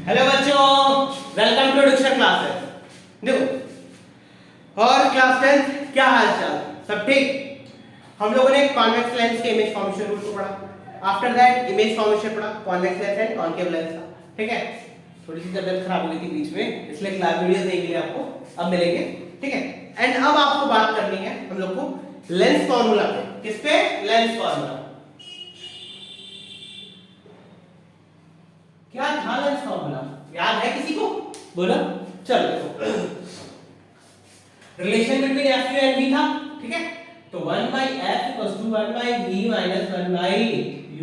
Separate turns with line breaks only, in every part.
Hello बच्चों, welcome to Dickson classes. देखो और क्लास 10 क्या हाल चाल, सब ठीक। हम लोगों ने कॉन्वेक्स लेंस के इमेज फॉर्मेशन रूल को पढ़ा। आफ्टर दैट इमेज फॉर्मेशन पढ़ा, convex lens and concave lens का। ठीक है, थोड़ी सी तबीयत खराब हो गई थी बीच में, इसलिए क्लास वीडियो देख लिया आपको, अब मिलेंगे। ठीक है, एंड अब आपको बात करनी है हम लोग को लेंस फॉर्मूला पे। किस पे? Lens formula. क्या था लेंस फॉर्मूला, याद है किसी को? बोलो। चलो देखो, relation between f u and v था। ठीक है, तो 1 by f equals to 1 by v minus 1 by u,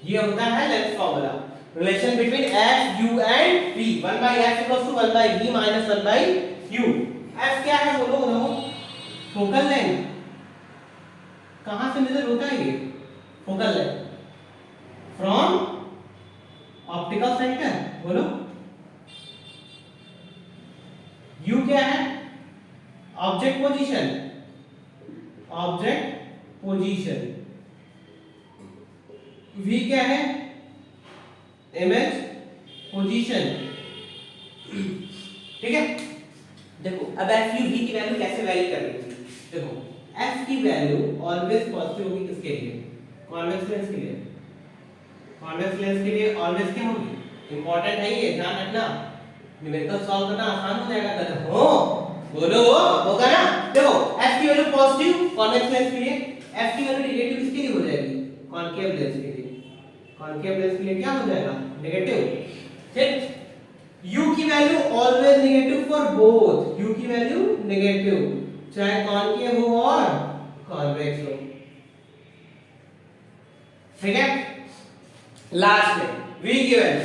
ये होता है lens formula. Relation between f u and v, 1 by f equals to 1 by v minus 1 by u। f क्या है बोलो बोलो? Focal length. कहां से मेजर होता है ये focal length? From optical centre. बोलो। u क्या है? Object position, object position. v क्या है? Image position. ठीक है, देखो अब f u v की वैल्यू कैसे वैरी कर रही है। देखो f की वैल्यू ऑलवेज पॉजिटिव होगी। किसके लिए? कॉन्वेक्स लेंस के लिए। कॉन्वेक्स लेंस के लिए ऑलवेज क्या होगी? इंपॉर्टेंट है ये, ध्यान रखना। न्यूमेरिकल सॉल्व करना आसान हो जाएगा अगर हो। बोलो, होगा ना? देखो f की वैल्यू पॉजिटिव कॉन्वेक्स लेंस के लिए, f की वैल्यू नेगेटिव किसके लिए हो जाएगी? कॉनकेव लेंस के लिए। कॉनकेव लेंस के लिए क्या हो जाएगा? नेगेटिव। ठीक, u की value always negative for both. u की वैल्यू नेगेटिव चाहे कॉनकेव हो और कॉन्वेक्स हो। ठीक है, लास्ट में v की वैल्यू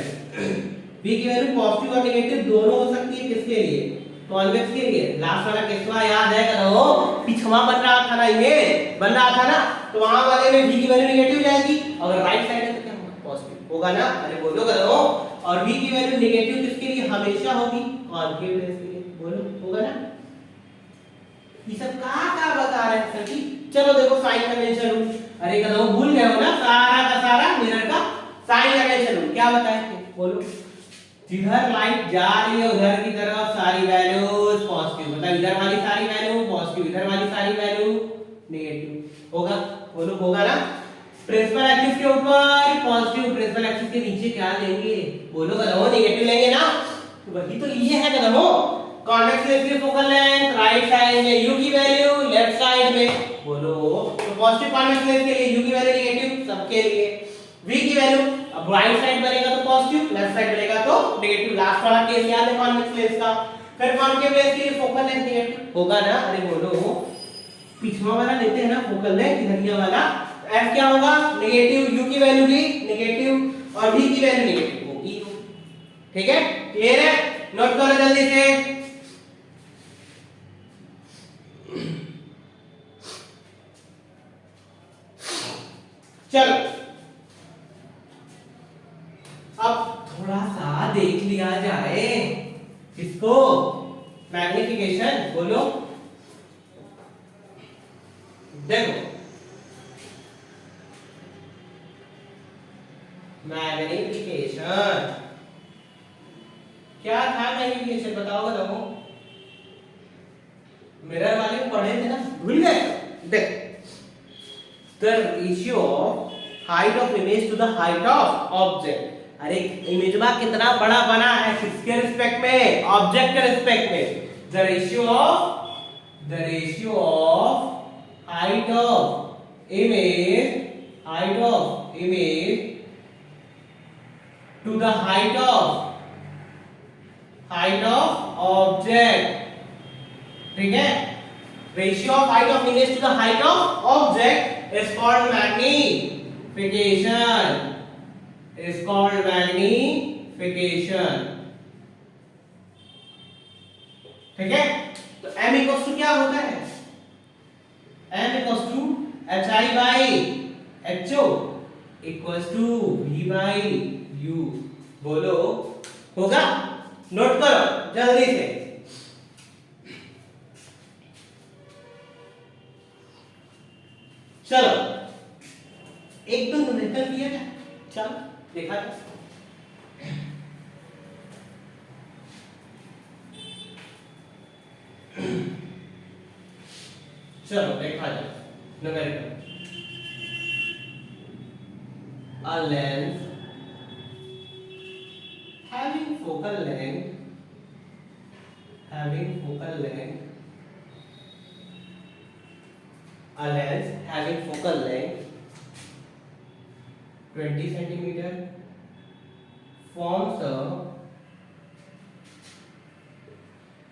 v की वैल्यू पॉजिटिव और नेगेटिव दोनों हो सकती है। किसके लिए? कॉन्वेक्स के लिए। लास्ट वाला किसका याद है? करो, पिछवा बन रहा था ना, ये बन रहा था ना, तो वहां वाले में v की वैल्यू नेगेटिव जाएगी, अगर राइट साइड है तो क्या होगा? पॉजिटिव होगा ना। अरे बोलो करो। और v की वैल्यू नेगेटिव किसके लिए हमेशा होगी? कॉनकेव लेंस के लिए। बोलो, होगा ना? ये सब क्या बता रहे हैं सर जी? चलो देखो साइन कन्वेंशन रूल। अरे कदम भूल गए हो ना, सारा का सारा मिरर का साइन कन्वेंशन रूल क्या बताए थे? बोलो। जिधर लाइट जा रही है उधर की तरफ सारी वैल्यूज पॉजिटिव, मतलब इधर वाली सारी वैल्यू पॉजिटिव, इधर वाली सारी वैल्यू नेगेटिव। होगा? बोलो, होगा ना? प्रिंसिपल एक्सिस के ऊपर पॉजिटिव, प्रिंसिपल एक्सिस के नीचे क्या लेंगे? बोलो कदम, नेगेटिव लेंगे ना। तो वही तो ये है कदम। कॉन्वेक्स लेंस की फोकल लेंथ राइट साइड में u की वैल्यू, लेफ्ट साइड में। बोलो, तो पॉजिटिव कॉन्वेक्स लेंस के लिए u की वैल्यू नेगेटिव, सबके लिए v की वैल्यू, अब राइट साइड बनेगा तो पॉजिटिव, लेफ्ट साइड बनेगा तो नेगेटिव। लास्ट वाला केस याद है कॉन्वेक्स लेंस का। फिर कॉनकेव लेंस के लिए फोकल लेंथ नेगेटिव होगा ना। अरे बोलो, पिछवा वाला लेते हैं ना फोकल लेंथ, इधरिया वाला, f क्या होगा? नेगेटिव, u की वैल्यू भी नेगेटिव और v की वैल्यू नेगेटिव होगी। ठीक है, क्लियर है? नोट करो जल्दी से। चलो अब थोड़ा सा देख लिया जाए किसको? मैग्निफिकेशन। बोलो। देखो मैग्निफिकेशन क्या था? मैग्निफिकेशन बताओ बताओ। मिरर वाले में पढ़े थे ना, भूल गए? देख, the ratio of height of image to the height of object। अरे इमेजवा कितना बड़ा बना है, किसके रिस्पेक्ट में? ऑब्जेक्ट के रिस्पेक्ट में। the ratio of height of image to the height of object। ठीक है, ratio of height of image to the height of object is called magnification। ठीक है, तो m इक्वल्स टू क्या होता है? m equals to hi by ho equals to v by u। बोलो, होगा? नोट करो जल्दी से। चलो एक दो न्यूमेरिकल किया जाए। चलो देखा जाए। चलो देखा जाए numerical. A lens having focal length a lens having focal length 20 centimeter forms a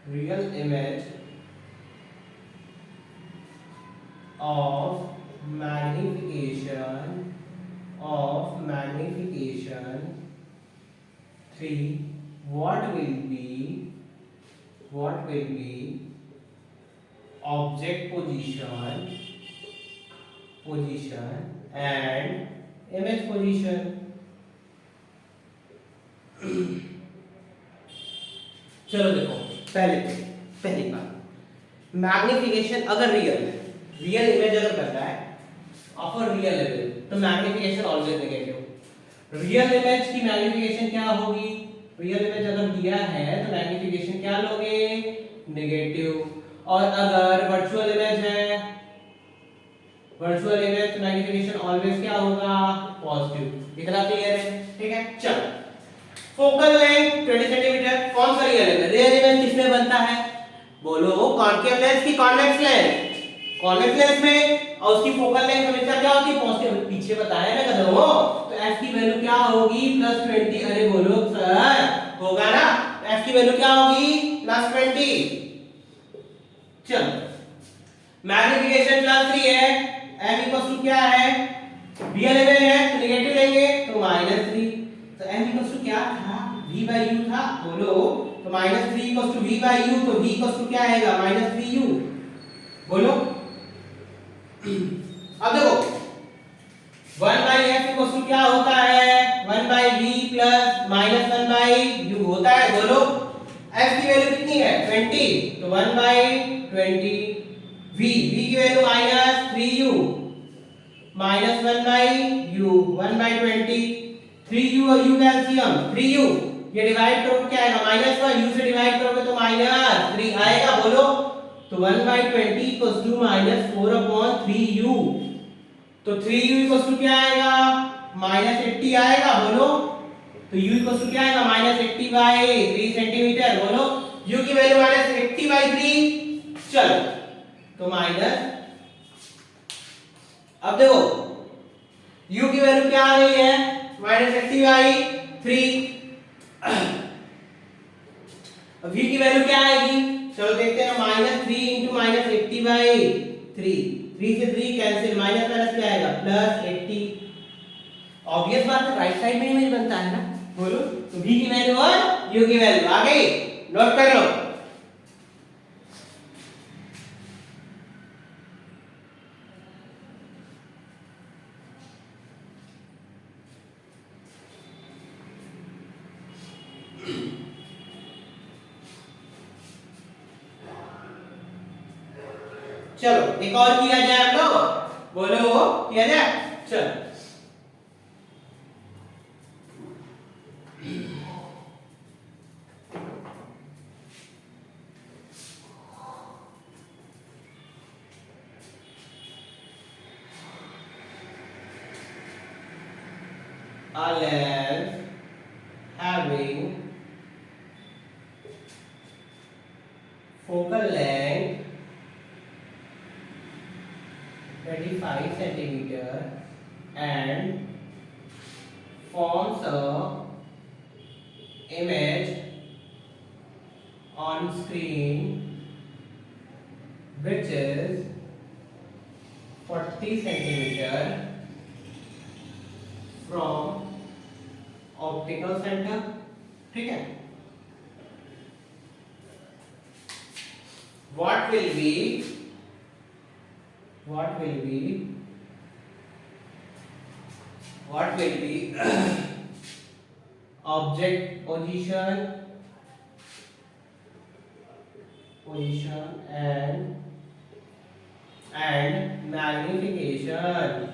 real image of magnification 3. What will be object position and image position? चलो देखो पहली बात, मैग्निफिकेशन अगर रियल इमेज अगर कर रहा है ऑफ अ रियल लेवल तो magnification always negative. Real image की मैग्निफिकेशन क्या होगी? रियल इमेज अगर दिया है तो मैग्निफिकेशन क्या लोगे? नेगेटिव। और अगर वर्चुअल इमेज है, वर्चुअल इमेज तो मैग्निफिकेशन ऑलवेज क्या होगा? पॉजिटिव। इतना क्लियर है? ठीक है, चलो फोकल लेंथ 20 सेंटीमीटर कौन सा रियल इमेज? रियल इमेज किसमें बनता है? बोलो कॉन्केव लेंस की कॉन्वेक्स लेंस? कॉन्वेक्स लेंस में, और उसकी फोकल लेंथ हमेशा क्या होती है? पॉजिटिव। पीछे बताया ना कदम हो, तो f की वैल्यू क्या होगी? +20। अरे बोलो सर, होगा ना? f की वैल्यू क्या होगी? +20। चलो मैग्निफिकेशन +3 है, f इक्वल्स टू क्या है? रियल इमेज है तो नेगेटिव लेंगे तो -3। तो m इक्वल्स टू क्या था? v by u था। बोलो तो -3 equals to v by u, तो v इक्वल्स टू क्या आएगा? -3u। बोलो अब देखो 1 by f इक्वल्स टू क्या होता है? 1 by v plus -1 by u होता है। बोलो f की वैल्यू कितनी है? 20, तो 1 by 20 v की value -3u -1 by u 1 by 20 3u और u का एलसीएम 3u, ये डिवाइड करोगे क्या आएगा? -1, u से डिवाइड करोगे तो -3 आएगा। बोलो तो 1 by 20 इक्वल्स टू -4/3u, तो 3u इक्वल्स टू क्या आएगा? -80 आएगा। बोलो तो u इक्वल्स टू क्या आएगा? -80/3 सेंटीमीटर। बोलो u की वैल्यू -80/3। चलो तो माइनस, अब देखो u की वैल्यू क्या आ रही है? -80/3। अब v की वैल्यू क्या आएगी? चलो देखते हैं, -3 इंटू -80/3, 3 से 3 कैंसिल, माइनस माइनस क्या आएगा? +80। ऑब्वियस बात है, राइट साइड में इमेज बनता है ना। बोलो तो v की वैल्यू और u की वैल्यू आ गई, नोट कर लो। चलो एक और किया जाए हम लोग, बोलो किया जाए। चलो a lens having focal length 25 centimeter and forms a image on screen which is 40 centimeter from optical center। ठीक है, what will be object position and magnification।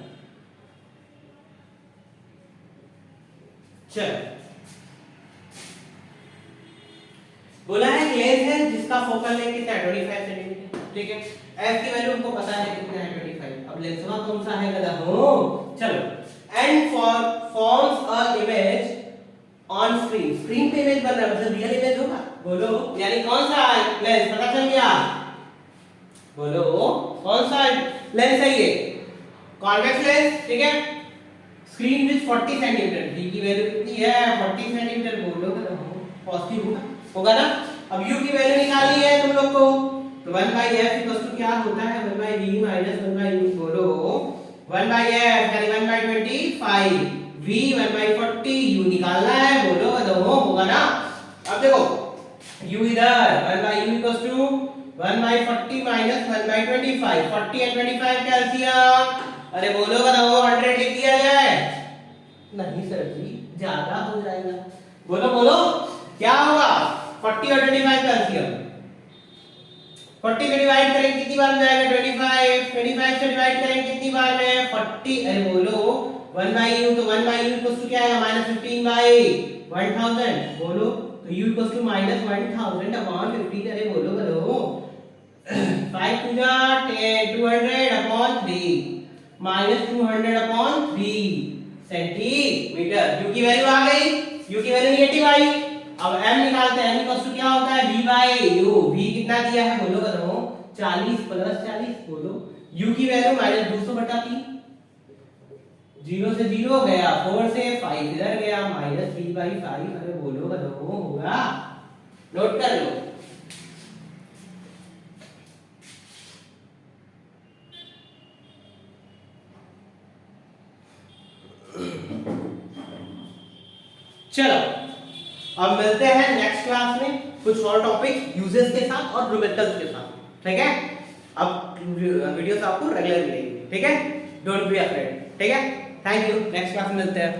चल बोला है लेंस है जिसका फोकल लेंथ कितना है? 25 सेंटीमीटर। ठीक है। f की वैल्यू हमको पता है कितना है 25। अब लेंसवा कौन सा है गधा हो, चलो and forms a image on screen, screen पे इमेज बन रहा है मतलब रियल इमेज होगा, बोलो यानी कौन सा लेंस पता चल गया, बोलो कौन सा लेंस है ये, कॉन्वेक्स लेंस, ठीक है। स्क्रीन विथ 40 सेंटीमीटर, v की वैल्यू कितनी है 40 सेंटीमीटर, बोलो पॉजिटिव होगा ना। अब u की वैल्यू निकालनी है तुम लोग को, तो 1/f क्या होता है 1/v 1/u, बोलो 1/f यानी 1/25, v 1/40, u निकालना है, बोलो बताओ होगा ना। अब देखो u इधर 1/u 1/40 - 1/25, 40 and 25 का एलसीएम, अरे बोलो बताओ 100 लिख दिया जाए, नहीं सर जी ज्यादा हो जाएगा, बोलो बोलो क्या होगा 40 और 25 का एलसीएम, 40 से डिवाइड करेंगे कितनी बार में जाएगा 25, 25 से डिवाइड करेंगे कितनी बार में 40, अरे बोलो 1/u, तो 1/u क्या आएगा -15/1000, बोलो तो u -1000 अपॉन 15, अरे बोलो बोलो 5 to the 10 200/3 -200/3 सेंटीमीटर। u की वैल्यू आ गई, u की वैल्यू नेगेटिव आई। अब m निकालते हैं, m क्या होता है v/u, v कितना दिया है बोलो बताओ 40 + 40, बोलो u की वैल्यू -200/3, 0 से 0 गया, 4 से 5 इधर गया -3/5, अरे बोलो बताओ होगा, नोट कर लो। चलो अब मिलते हैं नेक्स्ट क्लास में कुछ और टॉपिक यूजेस के साथ और न्यूमेरिकल्स के साथ, ठीक है। अब वीडियोस आपको रेगुलर मिलेंगी, ठीक है, डोंट बी अफ्रेड, ठीक है। थैंक यू, नेक्स्ट क्लास में मिलते हैं।